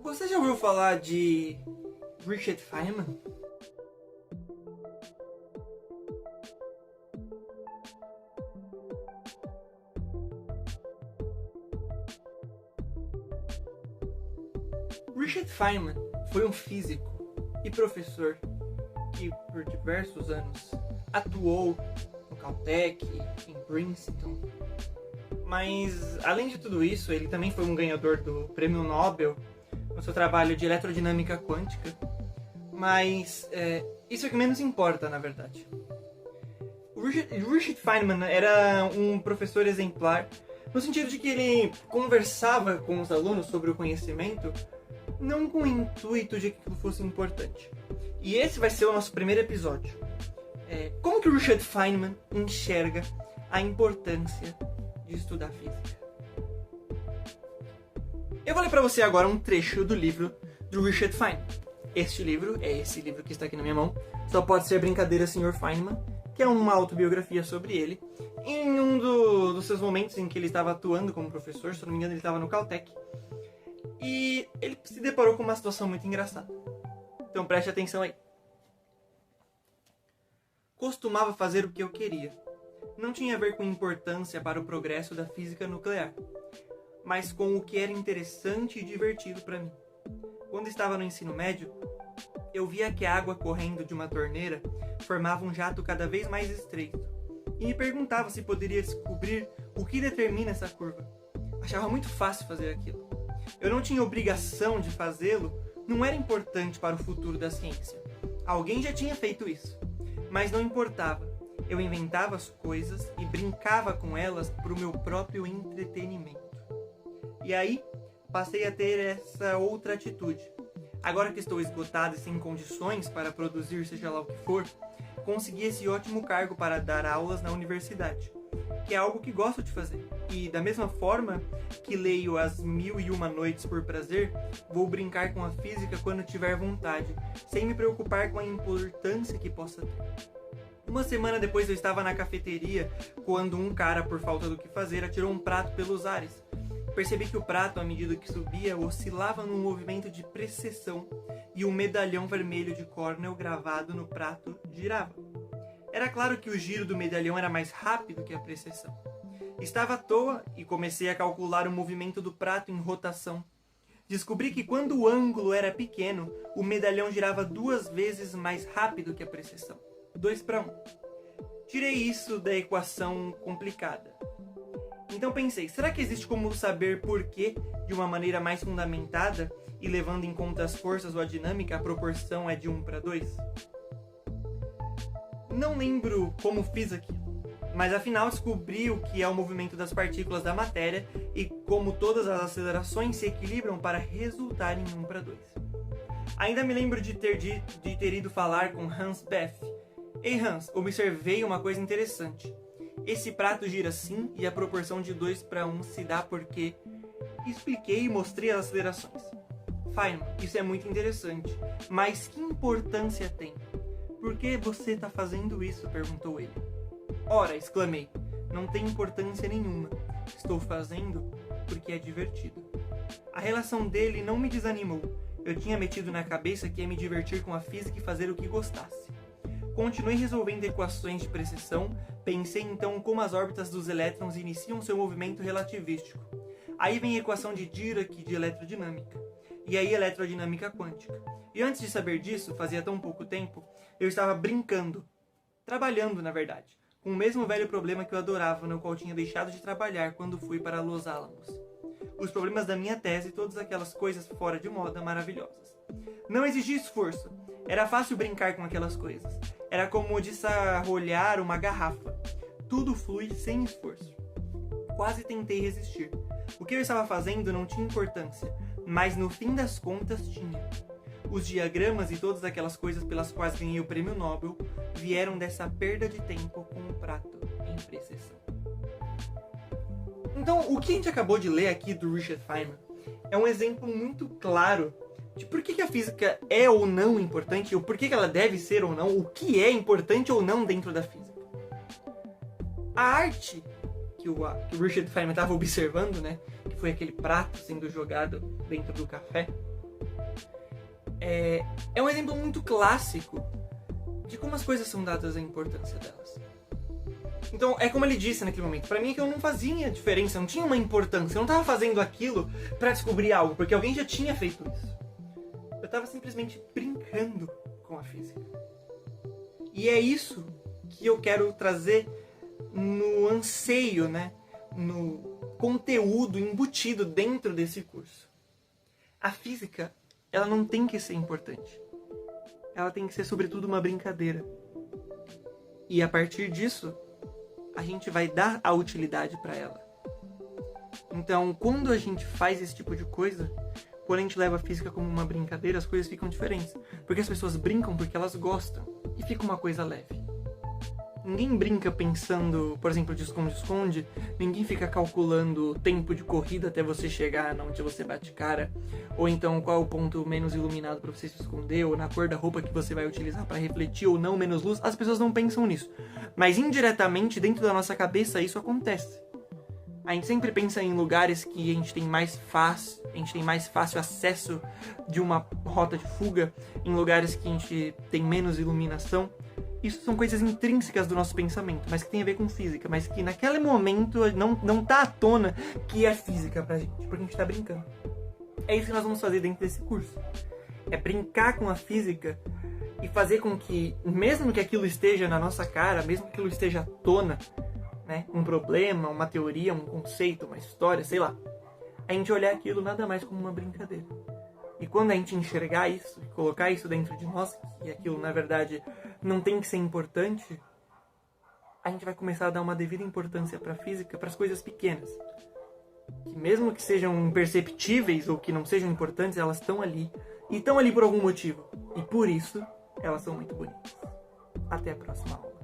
Você já ouviu falar de Richard Feynman? Richard Feynman foi um físico e professor que por diversos anos atuou no Caltech, em Princeton. Mas além de tudo isso, ele também foi um ganhador do Prêmio Nobel no seu trabalho de elerodinâmica quântica. Mas isso é o que menos importa, na verdade. O Richard Feynman era um professor exemplar no sentido de que ele conversava com os alunos sobre o conhecimento não com o intuito de que aquilo fosse importante. E esse vai ser o nosso primeiro episódio. Como que o Richard Feynman enxerga a importância de estudar física? Eu vou ler para você agora um trecho do livro do Richard Feynman. Este livro é esse livro que está aqui na minha mão. Só pode ser brincadeira, Sr. Feynman, que é uma autobiografia sobre ele. Em um dos seus momentos em que ele estava atuando como professor, se não me engano ele estava no Caltech, e ele se deparou com uma situação muito engraçada. Então preste atenção aí. Costumava fazer o que eu queria. Não tinha a ver com importância para o progresso da física nuclear, mas com o que era interessante e divertido para mim. Quando estava no ensino médio, eu via que a água correndo de uma torneira formava um jato cada vez mais estreito, e me perguntava se poderia descobrir o que determina essa curva. Achava muito fácil fazer aquilo. Eu não tinha obrigação de fazê-lo, não era importante para o futuro da ciência. Alguém já tinha feito isso. Mas não importava. Eu inventava as coisas e brincava com elas para o meu próprio entretenimento. E aí, passei a ter essa outra atitude. Agora que estou esgotado e sem condições para produzir seja lá o que for, consegui esse ótimo cargo para dar aulas na universidade, que é algo que gosto de fazer. E da mesma forma que leio as 1001 noites por prazer, vou brincar com a física quando tiver vontade, sem me preocupar com a importância que possa ter. Uma semana depois eu estava na cafeteria quando um cara, por falta do que fazer, atirou um prato pelos ares. Percebi que o prato, à medida que subia, oscilava num movimento de precessão e um medalhão vermelho de Cornell gravado no prato girava. Era claro que o giro do medalhão era mais rápido que a precessão. Estava à toa e comecei a calcular o movimento do prato em rotação. Descobri que quando o ângulo era pequeno, o medalhão girava 2 vezes mais rápido que a precessão. 2:1. Tirei isso da equação complicada. Então pensei, será que existe como saber por que, de uma maneira mais fundamentada, e levando em conta as forças ou a dinâmica, a proporção é de 1:2? Não lembro como fiz aquilo, mas afinal descobri o que é o movimento das partículas da matéria e como todas as acelerações se equilibram para resultar em 1:2. Ainda me lembro de ter ido falar com Hans Bethe. Ei Hans, observei uma coisa interessante. Esse prato gira assim e a proporção de 2:1 se dá porque... Expliquei e mostrei as acelerações. Feynman, isso é muito interessante, mas que importância tem? Por que você está fazendo isso? Perguntou ele. Ora, exclamei, não tem importância nenhuma. Estou fazendo porque é divertido. A relação dele não me desanimou. Eu tinha metido na cabeça que ia me divertir com a física e fazer o que gostasse. Continuei resolvendo equações de precessão, pensei então como as órbitas dos elétrons iniciam seu movimento relativístico. Aí vem a equação de Dirac de eletrodinâmica, e aí eletrodinâmica quântica. E antes de saber disso, fazia tão pouco tempo, eu estava brincando, trabalhando na verdade, com o mesmo velho problema que eu adorava, no qual tinha deixado de trabalhar quando fui para Los Alamos. Os problemas da minha tese e todas aquelas coisas fora de moda maravilhosas. Não exigia esforço, era fácil brincar com aquelas coisas. Era como desarrolhar uma garrafa. Tudo flui sem esforço. Quase tentei resistir. O que eu estava fazendo não tinha importância, mas no fim das contas tinha. Os diagramas e todas aquelas coisas pelas quais ganhei o prêmio Nobel vieram dessa perda de tempo com o prato em precessão. Então, o que a gente acabou de ler aqui do Richard Feynman é um exemplo muito claro de por que a física é ou não importante, ou por que ela deve ser ou não, o que é importante ou não dentro da física. A arte que o Richard Feynman estava observando, né, que que foi aquele prato sendo jogado dentro do café, é um exemplo muito clássico de como as coisas são dadas a importância delas. Então, é como ele disse naquele momento, pra mim é que eu não fazia diferença, não tinha uma importância, eu não tava fazendo aquilo pra descobrir algo, porque alguém já tinha feito isso. Eu tava simplesmente brincando com a física. E é isso que eu quero trazer no anseio, né? No conteúdo embutido dentro desse curso. A física, ela não tem que ser importante. Ela tem que ser, sobretudo, uma brincadeira. E a partir disso, a gente vai dar a utilidade para ela. Então, quando a gente faz esse tipo de coisa, quando a gente leva a física como uma brincadeira, as coisas ficam diferentes. Porque as pessoas brincam porque elas gostam. E fica uma coisa leve. Ninguém brinca pensando, por exemplo, de esconde-esconde. Ninguém fica calculando o tempo de corrida até você chegar onde você bate cara. Ou então qual é o ponto menos iluminado para você se esconder. Ou na cor da roupa que você vai utilizar para refletir ou não menos luz. As pessoas não pensam nisso. Mas indiretamente, dentro da nossa cabeça, isso acontece. A gente sempre pensa em lugares que a gente tem mais fácil acesso de uma rota de fuga. Em lugares que a gente tem menos iluminação. Isso são coisas intrínsecas do nosso pensamento, mas que tem a ver com física, mas que naquele momento não tá à tona que é física pra gente, porque a gente tá brincando. É isso que nós vamos fazer dentro desse curso. É brincar com a física e fazer com que, mesmo que aquilo esteja na nossa cara, mesmo que aquilo esteja à tona, né, um problema, uma teoria, um conceito, uma história, sei lá, a gente olhar aquilo nada mais como uma brincadeira. E quando a gente enxergar isso, colocar isso dentro de nós, que aquilo na verdade não tem que ser importante, a gente vai começar a dar uma devida importância para a física, para as coisas pequenas. Que mesmo que sejam imperceptíveis ou que não sejam importantes, elas estão ali. E estão ali por algum motivo. E por isso, elas são muito bonitas. Até a próxima aula.